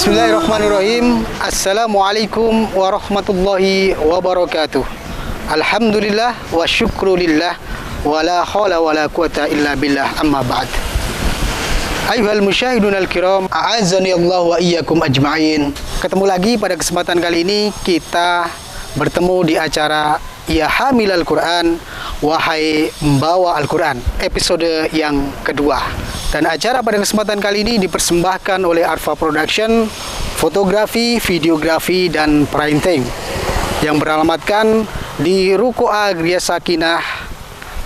Bismillahirrahmanirrahim. Assalamualaikum warahmatullahi wabarakatuh. Alhamdulillah wa syukrulillah wa la hawla wa la quwata illa billah, amma ba'd. Ayuhal musyahidun al-kiram, a'azani Allah wa iyyakum ajma'in. Ketemu lagi pada kesempatan kali ini, kita bertemu di acara Ya Hamilal Quran, wahai membawa Al-Quran, episode yang kedua. Dan acara pada kesempatan kali ini dipersembahkan oleh Arfa Production, fotografi, videografi, dan printing, yang beralamatkan di Ruko A Gria Sakinah,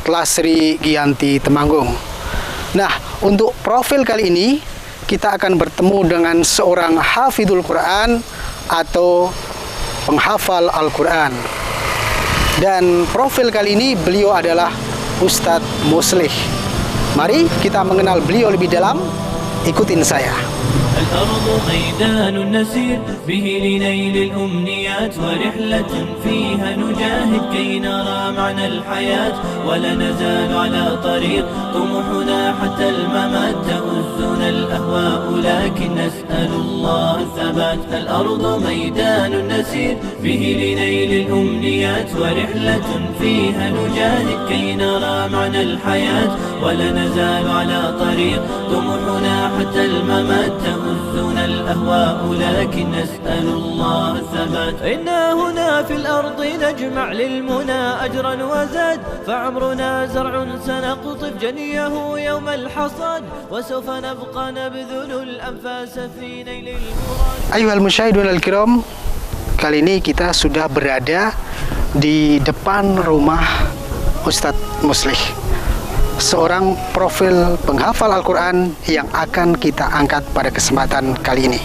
Tlasri Giyanti, Temanggung. Nah, untuk profil kali ini kita akan bertemu dengan seorang hafidhul Quran atau penghafal Al-Quran. Dan profil kali ini beliau adalah Ustadz Muslih. Mari kita mengenal beliau lebih dalam. Ikutin saya. الأرض ميدان نسير به لنيل الأمنيات ورحلة فيها نجاهد كي نرى معنى الحياة ولا نزال على طريق طموحنا حتى الممات تؤزنا الأهواء لكن نسأل الله الثبات. الأرض ميدان نسير به لنيل الأمنيات ورحلة فيها نجاهد كي نرى معنى الحياة ولا نزال على طريق طموحنا حتى الممات تؤزنا الأهواء لكن نسأل الله الثبات. إنا هنا في الأرض نجمع للمنى أجرا وزاد فعمرنا زرع سنقطف جنيه يوم الحصاد وسوف نبقى نبذل الأنفاس في نيل المراد. Ayuhal musyahidun al-kiram, kali ini kita sudah berada di depan rumah Ustadz Muslih, seorang profil penghafal Al-Quran yang akan kita angkat pada kesempatan kali ini.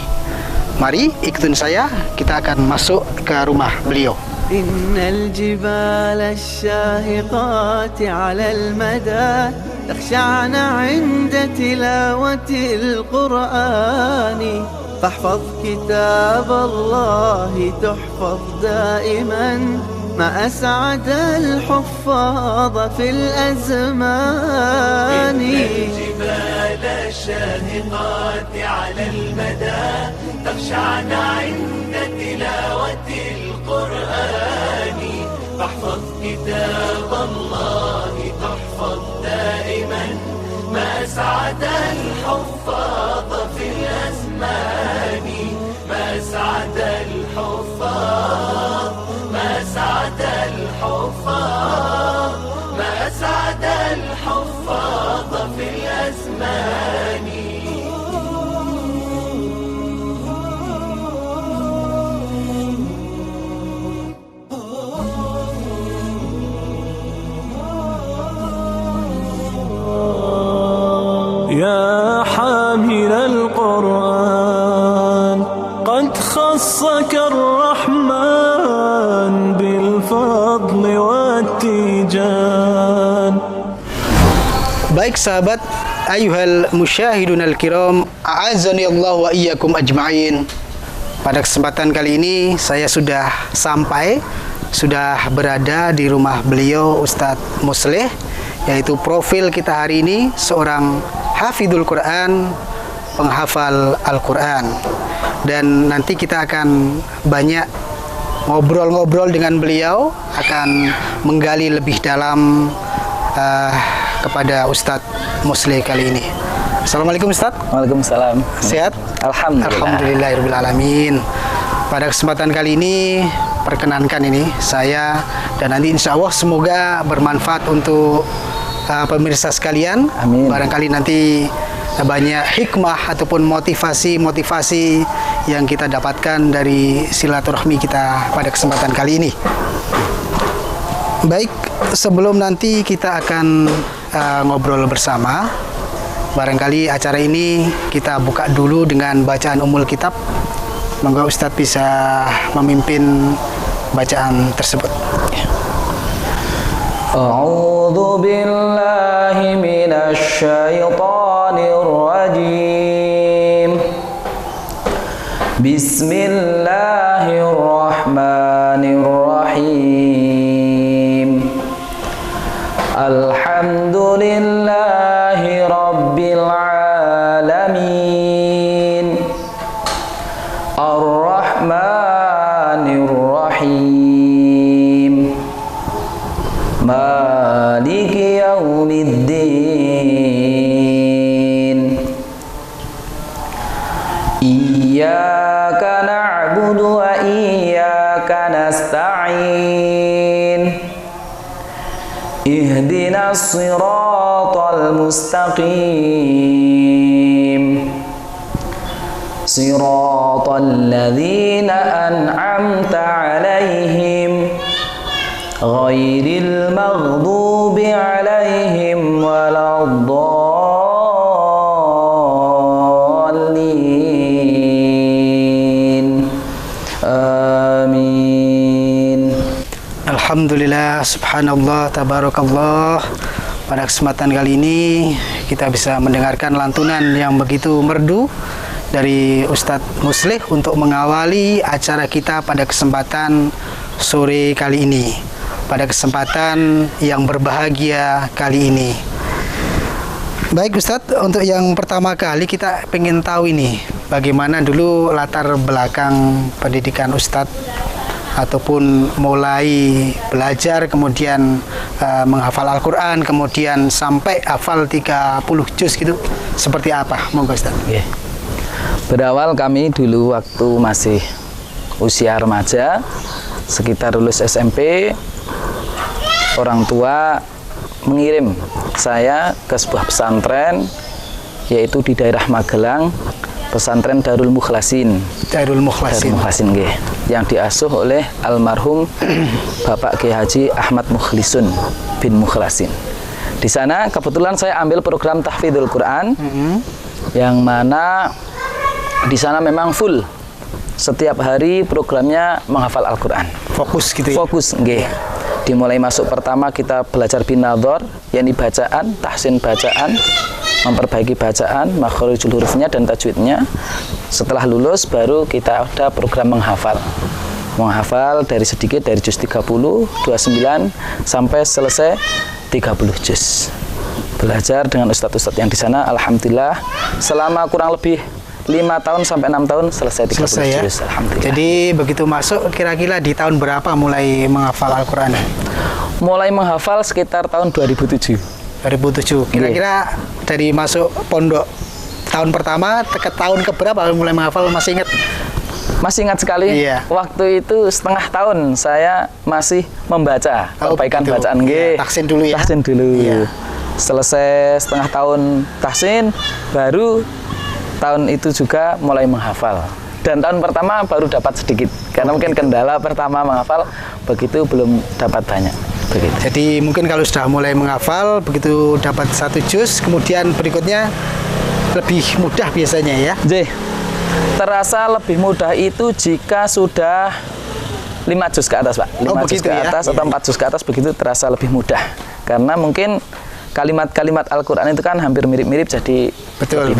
Mari ikutin saya, kita akan masuk ke rumah beliau. Innal jibala asy-syahiqati 'ala al-mada takhsha'na 'inda tilawatil Qur'ani fahfaz kitab Allah tuhfaz daiman ما أسعد الحفاظ في الأزمان. الجبال الشاهقات على المدى تخشعن عند تلاوة القرآن فاحفظ كتاب الله تحفظ دائما ما أسعد الحفاظ في الأزمان ما أسعد الحفاظ ما أسعد الحفاظ ما أسعد الحفاظ في الأزمان. يا حامل القرآن قد خصك الرحمن بالفضل والتيجان. Baik sahabat, ayuhal musyahidun al-kiram, a'azani Allah wa iyyakum ajma'in. Pada kesempatan kali ini saya sudah berada di rumah beliau Ustadz Muslih, yaitu profil kita hari ini seorang hafidhul Quran, penghafal Al-Quran. Dan nanti kita akan banyak ngobrol-ngobrol dengan beliau, akan menggali lebih dalam kepada Ustadz Muslih kali ini. Assalamualaikum Ustadz. Waalaikumsalam. Sehat? Alhamdulillah alamin. Pada kesempatan kali ini perkenankan ini saya, dan nanti insya Allah semoga bermanfaat untuk pemirsa sekalian. Amin. Barangkali nanti banyak hikmah ataupun motivasi yang kita dapatkan dari silaturahmi kita pada kesempatan kali ini. Baik, sebelum nanti kita akan ngobrol bersama, barangkali acara ini kita buka dulu dengan bacaan Ummul Kitab. Monggo Ustadz bisa memimpin bacaan tersebut. A'udzu billahi minasy syaithanir rajim. Bismillahirrahmanirrahim. Alhamdulillahi rabbil alamin. Iyyaka na'budu wa iyyaka nasta'in. Ihdinas siratal mustaqim. Siratal ladzina an'amta 'alaihim ghairil maghdubi 'alaihim waladdallin. Amin. Alhamdulillah, subhanallah, tabarakallah. Pada kesempatan kali ini kita bisa mendengarkan lantunan yang begitu merdu dari Ustadz Muslih untuk mengawali acara kita pada kesempatan sore kali ini, pada kesempatan yang berbahagia kali ini. Baik Ustadz, untuk yang pertama kali kita pengen tahu ini, bagaimana dulu latar belakang pendidikan Ustadz ataupun mulai belajar kemudian menghafal Al-Quran, kemudian sampai hafal 30 juz gitu, seperti apa? Monggo Ustaz. Okay. Berawal kami dulu waktu masih usia remaja, sekitar lulus SMP, orang tua mengirim saya ke sebuah pesantren, yaitu di daerah Magelang, pesantren Darul Mukhlasin. Darul Mukhlasin. Yang diasuh oleh almarhum Bapak Kiai Haji Ahmad Mukhlisun bin Mukhlasin. Di sana kebetulan saya ambil program tahfidzul Quran, yang mana di sana memang full setiap hari programnya menghafal Al-Quran. Fokus gitu ya? Fokus, nggih. Dimulai masuk pertama kita belajar binadhar, yakni bacaan, tahsin bacaan, memperbaiki bacaan, makharijul hurufnya dan tajwidnya. Setelah lulus baru kita ada program menghafal. Menghafal dari sedikit, dari juz 30, 29 sampai selesai 30 juz. Belajar dengan ustadz-ustadz yang di sana, alhamdulillah selama kurang lebih 5 tahun sampai 6 tahun selesai 30 juz, ya? Alhamdulillah. Jadi begitu masuk kira-kira di tahun berapa mulai menghafal Al-Quran? Mulai menghafal sekitar tahun 2007. 2007. Kira-kira dari masuk pondok tahun pertama ke tahun keberapa mulai menghafal, masih ingat? Masih ingat sekali. Iya. Waktu itu setengah tahun saya masih membaca perbaikan bacaan. Iya, tahsin dulu ya. Tahsin dulu. Iya. Selesai setengah tahun tahsin, baru tahun itu juga mulai menghafal. Dan tahun pertama baru dapat sedikit, karena mungkin kendala pertama menghafal, begitu belum dapat banyak. Begitu. Jadi mungkin kalau sudah mulai menghafal, begitu dapat 1 juz, kemudian berikutnya lebih mudah biasanya ya? Terasa lebih mudah itu jika sudah 5 juz ke atas, Pak. 5 juz ke atas atau 4 juz ke atas, begitu terasa lebih mudah. Karena mungkin kalimat-kalimat Al-Quran itu kan hampir mirip-mirip, jadi betul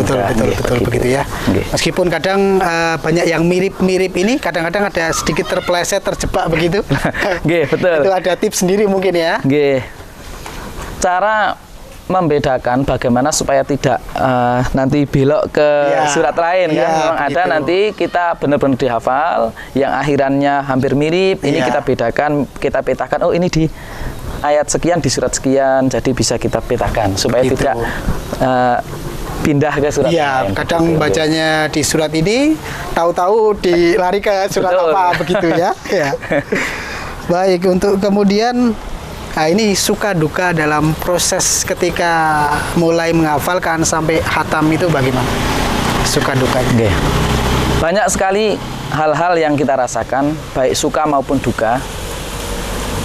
begitu ya. Meskipun kadang banyak yang mirip-mirip ini, kadang-kadang ada sedikit terpeleset, terjebak begitu. Betul. Itu ada tips sendiri mungkin ya. Cara membedakan bagaimana supaya tidak nanti belok ke surat lain kan, memang ada nanti kita benar-benar dihafal, yang akhirannya hampir mirip, ini kita bedakan, kita petakan, oh ini di ayat sekian di surat sekian, jadi bisa kita petakan supaya tidak pindah ke surat lain. Kadang bacanya di surat ini, tahu-tahu dilari ke surat apa begitu ya. Baik, untuk kemudian ini suka duka dalam proses ketika mulai menghafalkan sampai khatam itu bagaimana? Suka dukanya. Banyak sekali hal-hal yang kita rasakan, baik suka maupun duka.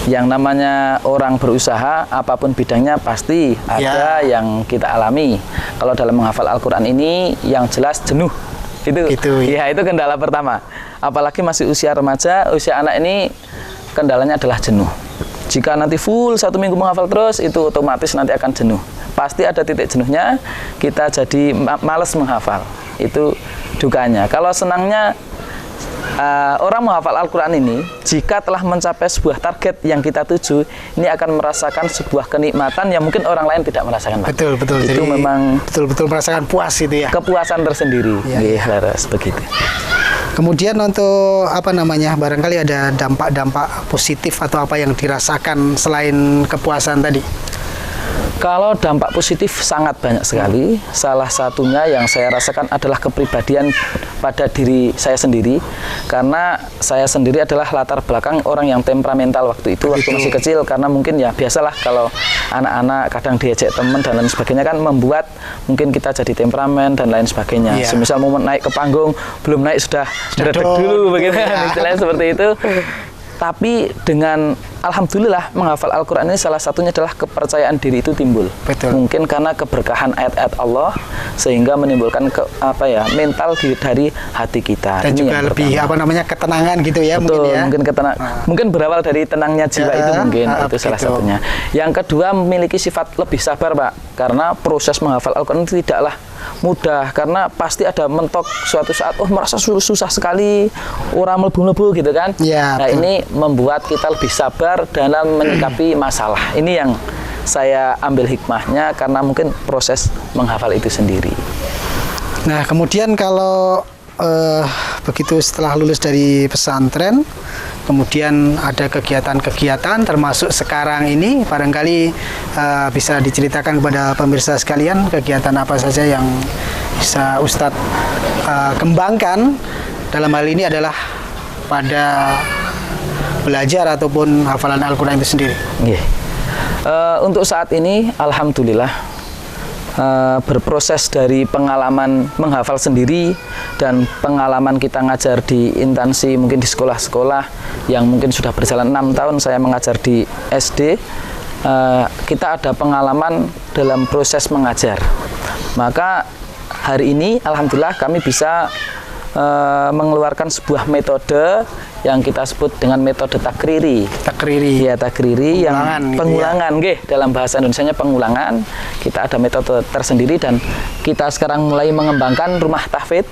Yang namanya orang berusaha, apapun bidangnya pasti ada yang kita alami. Kalau dalam menghafal Al-Quran ini, yang jelas jenuh. Itu kendala pertama. Apalagi masih usia remaja, usia anak ini kendalanya adalah jenuh. Jika nanti full 1 minggu menghafal terus, itu otomatis nanti akan jenuh. Pasti ada titik jenuhnya, kita jadi malas menghafal. Itu dukanya. Kalau senangnya, orang menghafal Al-Quran ini, jika telah mencapai sebuah target yang kita tuju, ini akan merasakan sebuah kenikmatan yang mungkin orang lain tidak merasakan. Betul. Itu jadi memang betul-betul merasakan puas itu ya. Kepuasan tersendiri. Harus begitu. Kemudian untuk barangkali ada dampak-dampak positif atau apa yang dirasakan selain kepuasan tadi? Kalau dampak positif sangat banyak sekali. Salah satunya yang saya rasakan adalah kepribadian pada diri saya sendiri. Karena saya sendiri adalah latar belakang orang yang temperamental waktu itu, waktu masih kecil. Karena mungkin ya biasalah kalau anak-anak kadang diajak teman dan lain sebagainya kan membuat mungkin kita jadi temperamen dan lain sebagainya. Semisal mau naik ke panggung, belum naik sudah berdek dulu begitu kan, istilahnya seperti itu. Tapi dengan alhamdulillah menghafal Al-Quran ini salah satunya adalah kepercayaan diri itu timbul. Betul. Mungkin karena keberkahan ayat-ayat Allah sehingga menimbulkan mental dari hati kita. Dan ini juga lebih ketenangan gitu ya. Betul, mungkin ya. Mungkin berawal dari tenangnya jiwa itu mungkin itu salah satunya. Yang kedua memiliki sifat lebih sabar, Pak. Karena proses menghafal Al-Quran tidaklah mudah, karena pasti ada mentok suatu saat merasa susah sekali, orang melebu-lebu gitu kan. Nah ini membuat kita lebih sabar dalam menyikapi masalah. Ini yang saya ambil hikmahnya karena mungkin proses menghafal itu sendiri. Nah kemudian kalau begitu setelah lulus dari pesantren, kemudian ada kegiatan-kegiatan termasuk sekarang ini, barangkali bisa diceritakan kepada pemirsa sekalian kegiatan apa saja yang bisa Ustadz kembangkan. Dalam hal ini adalah pada belajar ataupun hafalan Al-Quran itu sendiri. Untuk saat ini alhamdulillah berproses dari pengalaman menghafal sendiri dan pengalaman kita ngajar di instansi mungkin di sekolah-sekolah yang mungkin sudah berjalan 6 tahun saya mengajar di SD. Kita ada pengalaman dalam proses mengajar. Maka hari ini alhamdulillah kami bisa mengeluarkan sebuah metode yang kita sebut dengan metode takriri. Ya, takriri yang pengulangan, dalam bahasa Indonesianya pengulangan. Kita ada metode tersendiri dan kita sekarang mulai mengembangkan rumah tahfidz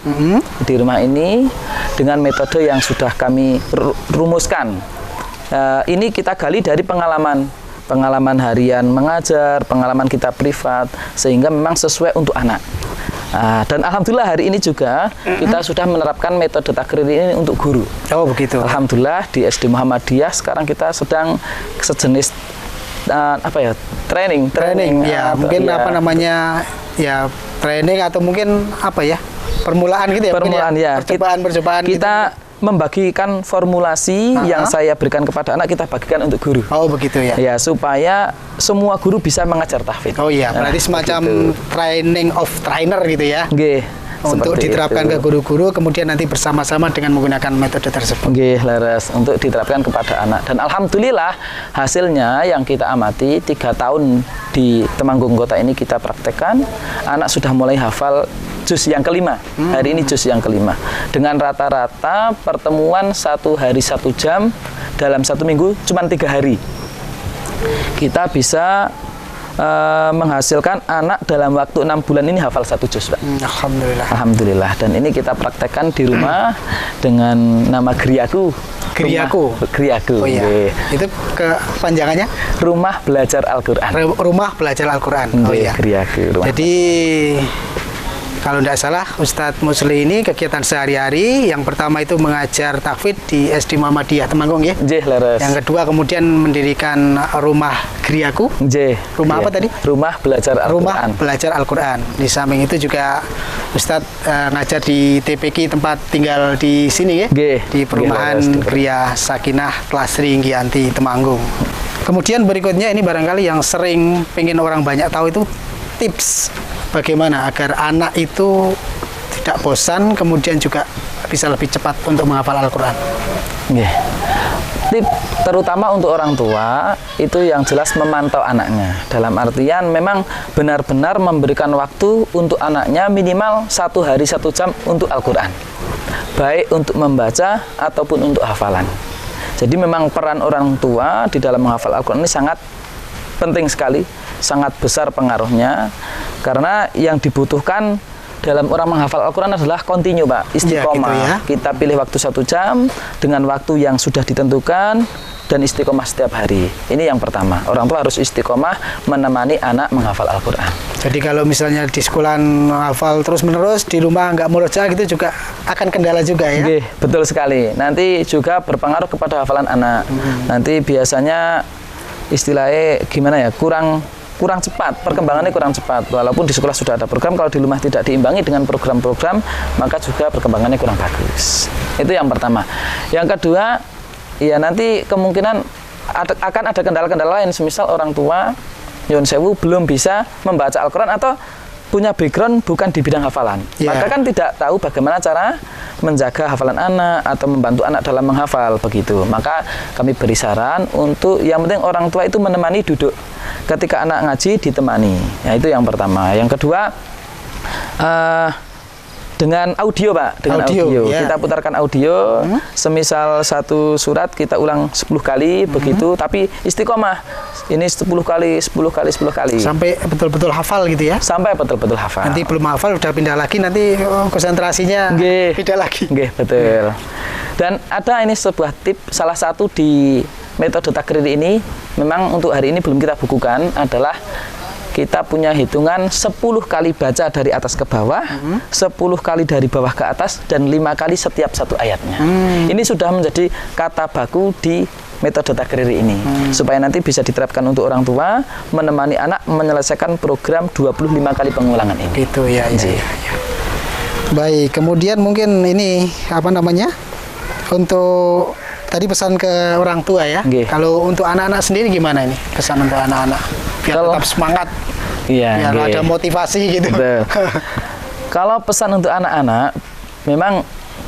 di rumah ini dengan metode yang sudah kami rumuskan. Ini kita gali dari pengalaman harian mengajar, pengalaman kita privat, sehingga memang sesuai untuk anak. Dan alhamdulillah hari ini juga kita sudah menerapkan metode takriri ini untuk guru. Oh begitu. Alhamdulillah di SD Muhammadiyah sekarang kita sedang sejenis training ya mungkin training atau mungkin permulaan gitu ya, permulaan percobaan kita gitu. Membagikan formulasi yang saya berikan kepada anak, kita bagikan untuk guru. Oh begitu ya. Ya, supaya semua guru bisa mengajar tahfidz. Oh iya, berarti semacam training of trainer gitu ya. Untuk diterapkan ke guru-guru, kemudian nanti bersama-sama dengan menggunakan metode tersebut. Leres, untuk diterapkan kepada anak. Dan alhamdulillah hasilnya yang kita amati 3 tahun di Temanggung Kota ini kita praktekkan, anak sudah mulai hafal juz yang kelima. Hari ini juz yang kelima. Dengan rata-rata pertemuan 1 hari 1 jam dalam 1 minggu cuma 3 hari. Kita bisa menghasilkan anak dalam waktu 6 bulan ini hafal 1 juz, Pak. Alhamdulillah. Dan ini kita praktekkan di rumah dengan nama Griyaku. Oh iya. Itu kepanjangannya? Rumah Belajar Al-Quran. Rumah Belajar Al-Quran. Oh iya. Griyaku. Jadi kalau tidak salah, Ustadz Musli ini kegiatan sehari-hari yang pertama itu mengajar tahfidz di SD Muhammadiyah Temanggung ya. Leres. Yang kedua kemudian mendirikan rumah Griyaku. Rumah apa tadi? Rumah Belajar Al-Quran. Rumah Belajar Al-Quran. Di samping itu juga Ustadz ngajar di TPQ tempat tinggal di sini ya. Di perumahan Gria Sakinah Klasri Giyanti Temanggung. Kemudian berikutnya ini barangkali yang sering pengen orang banyak tahu itu tips bagaimana agar anak itu tidak bosan, kemudian juga bisa lebih cepat untuk menghafal Al-Quran. Tip terutama untuk orang tua itu yang jelas memantau anaknya. Dalam artian memang benar-benar memberikan waktu untuk anaknya minimal 1 hari 1 jam untuk Al-Quran. Baik untuk membaca ataupun untuk hafalan. Jadi memang peran orang tua di dalam menghafal Al-Quran ini sangat penting sekali, sangat besar pengaruhnya, karena yang dibutuhkan dalam orang menghafal Al-Quran adalah kontinu, Pak, istiqomah. Gitu ya. Kita pilih waktu 1 jam dengan waktu yang sudah ditentukan dan istiqomah setiap hari. Ini yang pertama, orang tua harus istiqomah menemani anak menghafal Al-Quran. Jadi kalau misalnya di sekolah hafal terus-menerus, di rumah nggak murojaah gitu juga akan kendala juga ya? Betul sekali. Nanti juga berpengaruh kepada hafalan anak. Nanti biasanya istilahnya gimana ya, kurang kurang cepat, perkembangannya kurang cepat. Walaupun di sekolah sudah ada program, kalau di rumah tidak diimbangi dengan program-program, maka juga perkembangannya kurang bagus. Itu yang pertama. Yang kedua, ya nanti kemungkinan akan ada kendala-kendala lain, semisal orang tua Nyuwun sewu belum bisa membaca Al-Quran atau punya background bukan di bidang hafalan, maka kan tidak tahu bagaimana cara menjaga hafalan anak atau membantu anak dalam menghafal begitu. Maka kami beri saran untuk yang penting orang tua itu menemani duduk ketika anak ngaji, ditemani. Ya, itu yang pertama. Yang kedua, dengan audio, Pak, dengan audio. Kita putarkan audio, semisal satu surat kita ulang 10 kali begitu, tapi istiqomah. Ini 10 kali, 10 kali, 10 kali. Sampai betul-betul hafal gitu ya? Sampai betul-betul hafal. Nanti belum hafal udah pindah lagi, nanti konsentrasinya pindah lagi. Nggih, betul. Dan ada ini sebuah tip, salah satu di metode takrir ini, memang untuk hari ini belum kita bukukan, adalah kita punya hitungan 10 kali baca dari atas ke bawah, 10 kali dari bawah ke atas, dan 5 kali setiap satu ayatnya. Ini sudah menjadi kata baku di metode takrir ini, supaya nanti bisa diterapkan untuk orang tua menemani anak menyelesaikan program 25 kali pengulangan ini. Gitu ya. Baik, kemudian mungkin ini apa namanya? Untuk tadi pesan ke orang tua ya. Kalau untuk anak-anak sendiri gimana ini? Pesan untuk anak-anak biar tetap semangat. Iya, biar ada motivasi gitu. Kalau pesan untuk anak-anak, memang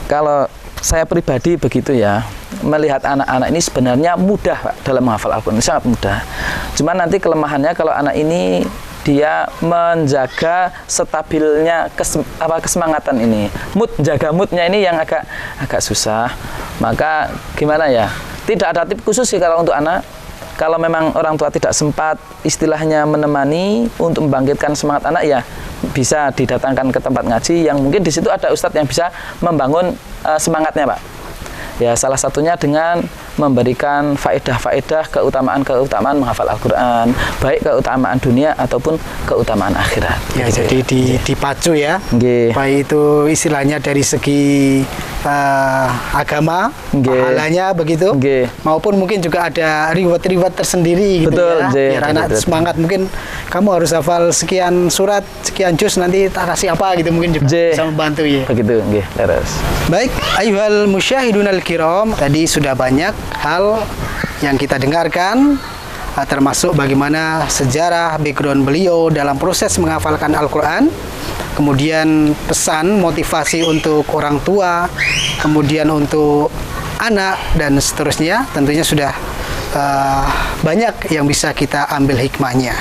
kalau saya pribadi begitu ya, melihat anak-anak ini sebenarnya mudah, Pak, dalam menghafal Al-Quran, sangat mudah. Cuman nanti kelemahannya kalau anak ini dia menjaga stabilnya kesemangatan ini, jaga moodnya ini yang agak susah. Maka gimana ya? Tidak ada tip khusus sih kalau untuk anak. Kalau memang orang tua tidak sempat istilahnya menemani untuk membangkitkan semangat anak, ya bisa didatangkan ke tempat ngaji yang mungkin di situ ada ustadz yang bisa membangun semangatnya, Pak. Ya, salah satunya dengan memberikan faedah-faedah keutamaan menghafal Al-Quran, baik keutamaan dunia ataupun keutamaan akhirat. Ya, gitu. Jadi dipacu ya. Baik itu istilahnya dari segi agama, pahalanya begitu, maupun mungkin juga ada reward tersendiri gitu. Betul, ya. Biar anak semangat, mungkin kamu harus hafal sekian surat, sekian juz, nanti tak kasih apa gitu, mungkin juga bisa membantu ya. Begitu, terus. Baik, ayyuhal musyahidunal kiram, tadi sudah banyak hal yang kita dengarkan, termasuk bagaimana sejarah background beliau dalam proses menghafalkan Al-Quran, kemudian pesan motivasi untuk orang tua, kemudian untuk anak, dan seterusnya. Tentunya sudah banyak yang bisa kita ambil hikmahnya.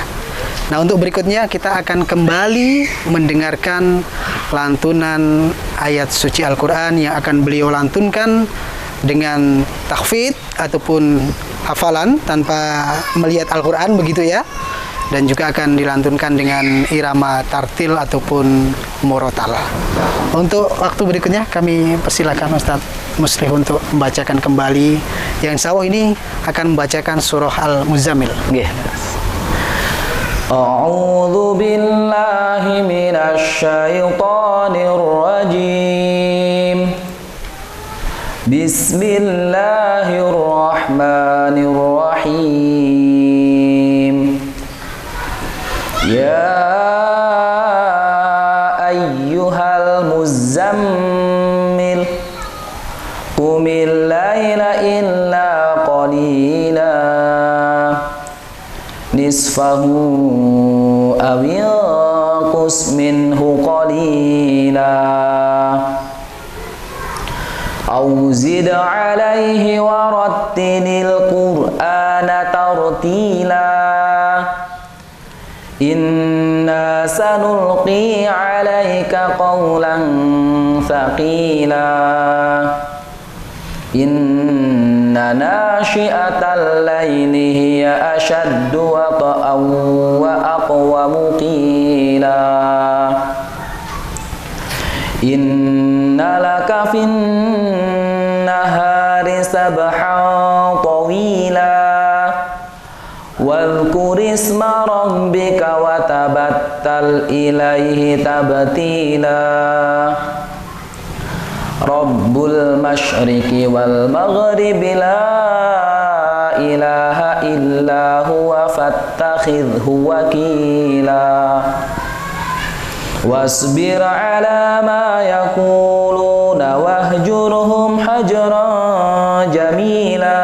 Nah, untuk berikutnya kita akan kembali mendengarkan lantunan ayat suci Al-Quran yang akan beliau lantunkan dengan tahfidz ataupun hafalan tanpa melihat Al-Quran begitu ya, dan juga akan dilantunkan dengan irama tartil ataupun murotal. Untuk waktu berikutnya kami persilakan Ustaz Muslih untuk membacakan kembali, yang insya Allah ini akan membacakan surah Al-Muzammil. A'udzu billahi minasy syaithanir rajim. Bismillahirrahmanirrahim. Ya ayyuhal muzammil qumil laila illa qalila nisfahu aw yanqus minhu qalila aw zid 'alaihi wa rattilil qur'ana tartila inna sanulqi 'alaika qawlan thaqila inna nashi'atal laili hiya ashaddu wata'an wa aqwamu qila inna laka fin nahari sabhan tawila wadhkur isma rabbika wa tabattal ilaihi tabtila Rabbul masyriqi wal maghribi la ilaha illa huwa fattakhidhu wakila wasbir ala ma yaquluna wahjurhum hajran jamila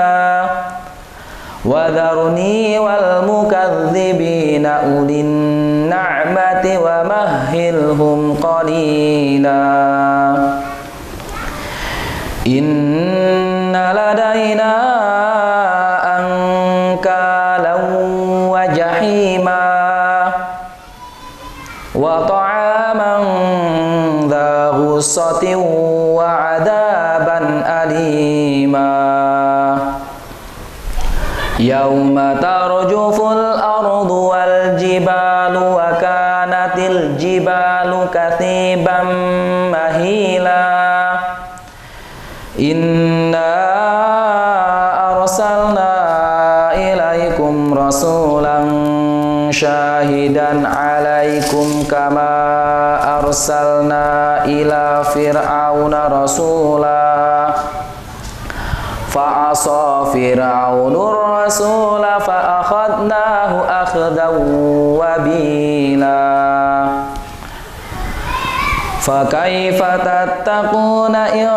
wadharni wal mukadzibina ulin na'mati wa mahhilhum qalila inna ladaina ankalan wa jahima wa ta'aman dha ghussatin wa adaban alima yauma tarjuful ardu wal jibalu wa kanatil jibalu kathiban mahila inna arsalna ilaikum rasulan syahidan alaikum kama arsalna ila fir'auna rasula fa'asa fir'aunur rasula fa'akhadnahu akhdan wabila fakaifa tattaquna in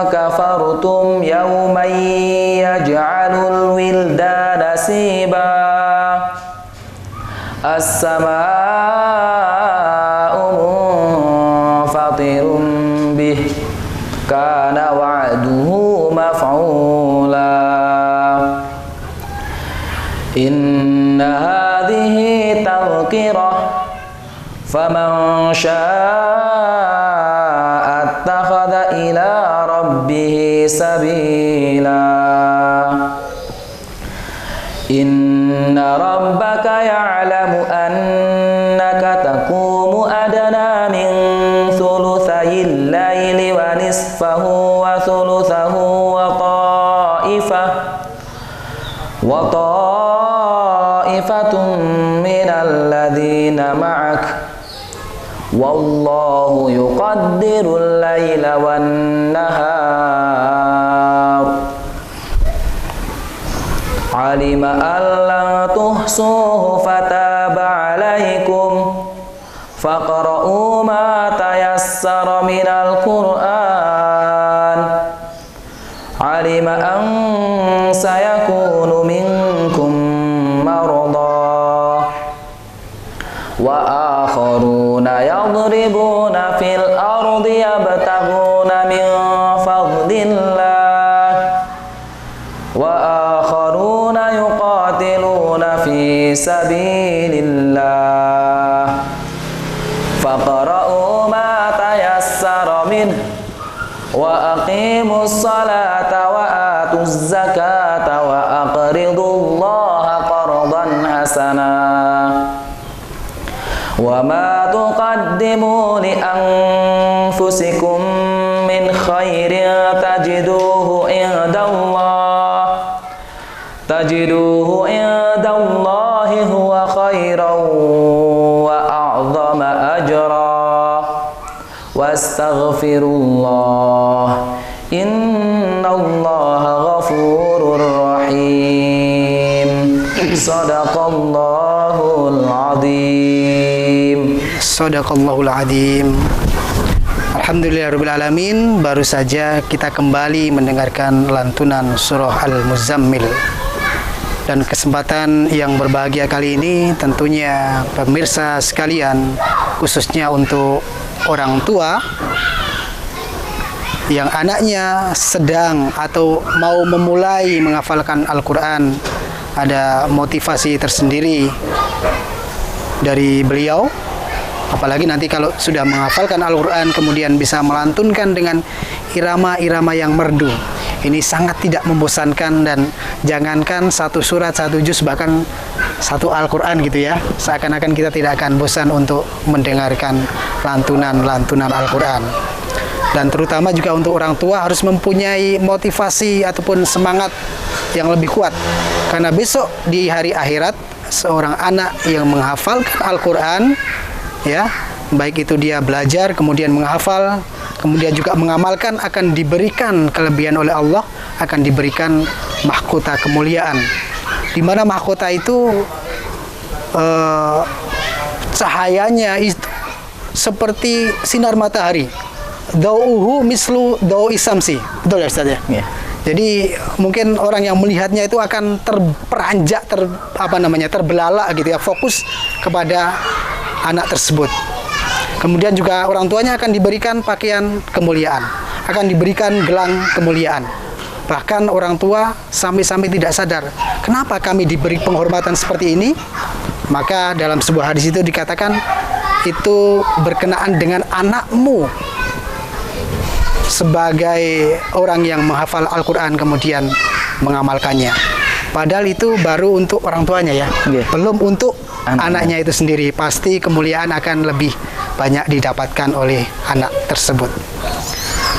kafartum yawman yaj'alul wildana siba as-samaa'u munfatirun bih kana wa'duhu maf'ula inna hadhihi tadhkirah faman syaa'a attakhadha ila rabbih sabila inna rabbaka ya'lamu annaka taqumu adna min thuluthayil layli wa nisfahu wa thuluthahu wa ta'ifatun minal ladzina ma'ak wallahu yuqaddirul layla wan nahar alima alla tuhsuhu fataba alaikum faqra'u ma tayassara minal qur'an alima an sayakunu minkum marada wa akharuna yadribuna fil ardi yabtaghuna min fadlillah wa akharuna yuqatiluna fi sabilillah faqra'u ma tayassara min wa aqimus salata wa atuz zakata wa aqridullaha qardan hasana wa ma tuqaddimu li anfusikum min khairin tajiduhu indallahi huwa khairan wa a'zama ajra wastaghfirullah innallaha ghafurur rahim sadaqallahul azim. Sadaqallahul azim. Alhamdulillahirabbil alamin. Baru saja kita kembali mendengarkan lantunan surah Al-Muzammil. Dan kesempatan yang berbahagia kali ini tentunya pemirsa sekalian, khususnya untuk orang tua yang anaknya sedang atau mau memulai menghafalkan Al-Quran, ada motivasi tersendiri dari beliau. Apalagi nanti kalau sudah menghafalkan Al-Quran kemudian bisa melantunkan dengan irama-irama yang merdu. Ini sangat tidak membosankan, dan jangankan satu surat, satu juz, bahkan satu Al-Quran gitu ya, seakan-akan kita tidak akan bosan untuk mendengarkan lantunan-lantunan Al-Quran. Dan terutama juga untuk orang tua harus mempunyai motivasi ataupun semangat yang lebih kuat, karena besok di hari akhirat seorang anak yang menghafalkan Al-Quran, ya, baik itu dia belajar kemudian menghafal kemudian juga mengamalkan, akan diberikan kelebihan oleh Allah, akan diberikan mahkota kemuliaan, di mana mahkota itu cahayanya itu seperti sinar matahari. Dau'uhu mislu dau'i samsi. Betul ya Ustaz ya? Iya. Jadi mungkin orang yang melihatnya itu akan terperanjak, terbelalak gitu ya, fokus kepada anak tersebut. Kemudian juga orang tuanya akan diberikan pakaian kemuliaan, akan diberikan gelang kemuliaan. Bahkan orang tua sampai-sampai tidak sadar, kenapa kami diberi penghormatan seperti ini? Maka dalam sebuah hadis itu dikatakan, itu berkenaan dengan anakmu sebagai orang yang menghafal Al-Quran kemudian mengamalkannya. Padahal itu baru untuk orang tuanya ya, belum untuk anaknya itu sendiri. Pasti kemuliaan akan lebih banyak didapatkan oleh anak tersebut.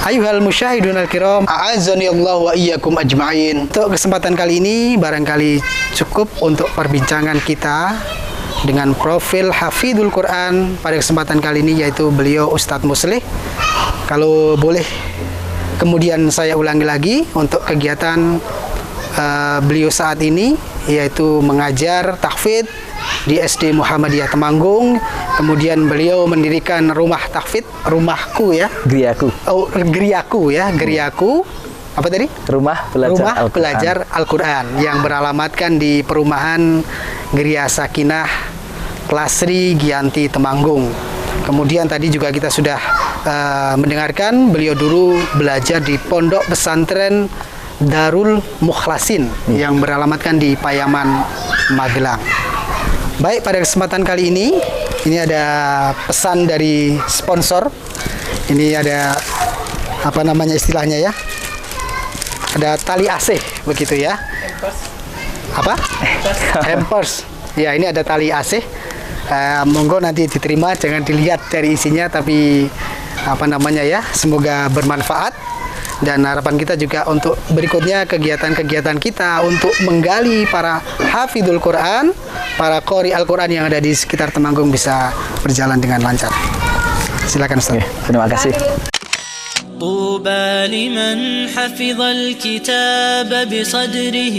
Ayuhal musyahidun al-kiram, a'azzani Allah wa iyyakum ajma'in. Untuk kesempatan kali ini barangkali cukup untuk perbincangan kita dengan profil Hafidhul Quran pada kesempatan kali ini, yaitu beliau Ustadz Muslih. Kalau boleh kemudian saya ulangi lagi untuk kegiatan beliau saat ini, yaitu mengajar tahfidz di SD Muhammadiyah Temanggung. Kemudian beliau mendirikan rumah tahfidz, rumahku ya, Geriaku. Oh, Geriaku ya, Geriaku. Apa tadi? Rumah Pelajar Al-Quran yang beralamatkan di perumahan Geria Sakinah Klasri Giyanti Temanggung. Kemudian tadi juga kita sudah mendengarkan beliau dulu belajar di Pondok Pesantren Darul Mukhlasin yang beralamatkan di Payaman, Magelang. Baik, pada kesempatan kali ini ada pesan dari sponsor. Ini ada apa namanya istilahnya ya? Ada tali AC begitu ya? Apa? Hampers. Ya, ini ada tali AC. Monggo nanti diterima, jangan dilihat dari isinya, tapi apa namanya ya, semoga bermanfaat. Dan harapan kita juga untuk berikutnya kegiatan-kegiatan kita untuk menggali para hafidhul Quran, para qori Al-Quran yang ada di sekitar Temanggung bisa berjalan dengan lancar. Silakan Ustaz. Terima kasih. طوبى لمن حفظ الكتاب بصدره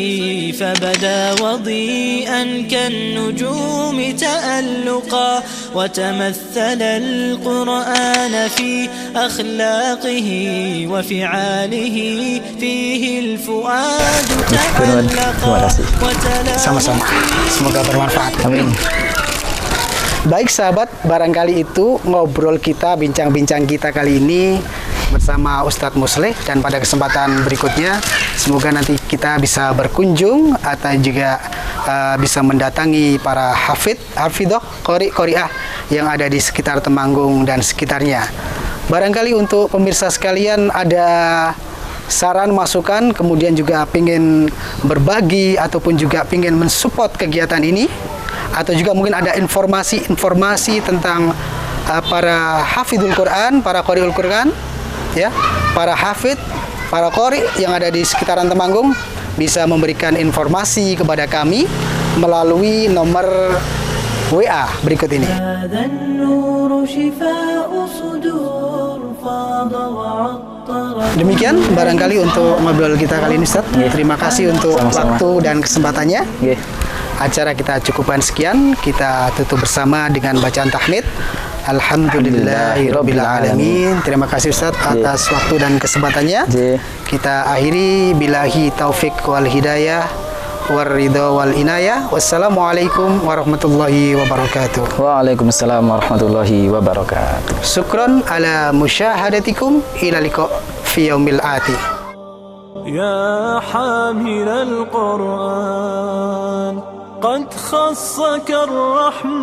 فبدا وضيئا كالنجوم تألقا وتمثل القرآن في أخلاقه وفعاله فيه الفؤاد تألقا Sama-sama. Semoga bermanfaat. Amin. Baik sahabat, barangkali itu ngobrol kita, bincang-bincang kita kali ini bersama Ustadz Muslih, dan pada kesempatan berikutnya semoga nanti kita bisa berkunjung atau juga bisa mendatangi para hafidhoh, qori'ah yang ada di sekitar Temanggung dan sekitarnya. Barangkali untuk pemirsa sekalian ada saran, masukan, kemudian juga ingin berbagi ataupun juga ingin mensupport kegiatan ini, atau juga mungkin ada informasi tentang para hafidhul Quran, para qori'ul Quran ya, para hafidh, para qori yang ada di sekitaran Temanggung, bisa memberikan informasi kepada kami melalui nomor WA berikut ini. Demikian barangkali untuk ngobrol kita kali ini Ustaz. Terima kasih untuk waktu dan kesempatannya. Acara kita cukupkan sekian, kita tutup bersama dengan bacaan tahmid. Alhamdulillahirabbil alamin. Terima kasih Ustaz atas waktu dan kesempatannya. Kita akhiri billahi taufik wal hidayah war ridha wal inayah. Wassalamualaikum warahmatullahi wabarakatuh. Waalaikumsalam warahmatullahi wabarakatuh. Syukron ala musyahadatikum, ila liqa fi yaumil ati. Ya hamilal Qur'an قد خصك الرحمن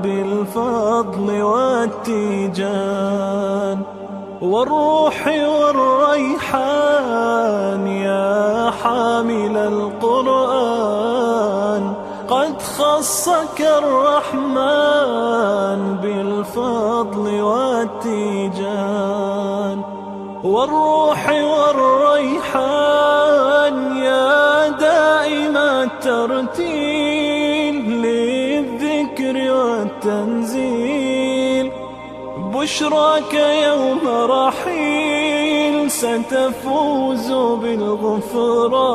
بالفضل والتيجان والروح والريحان يا حامل القرآن قد خصك الرحمن بالفضل والتيجان والروح والريحان يا دائم الترتيل للذكر والتنزيل بشراك يوم رحيل ستفوز بالغفران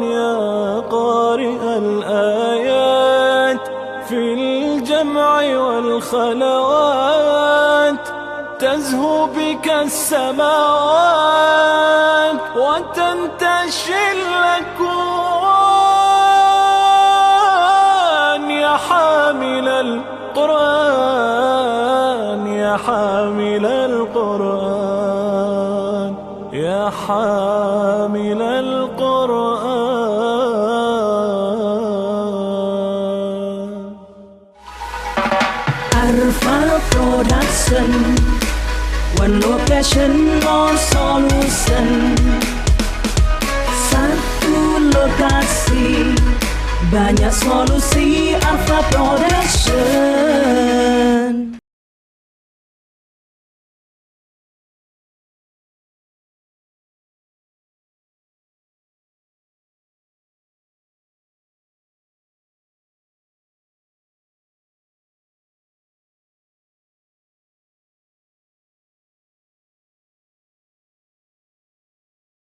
يا قارئ الآيات في الجمع والخلوات تزهو بك السماوات وتنتشي الأكوان يا حامل القرآن يا حامل القرآن يا حامل القرآن. Arfa Production, one location, no solution. Satu lokasi, banyak solusi. Arfa Production.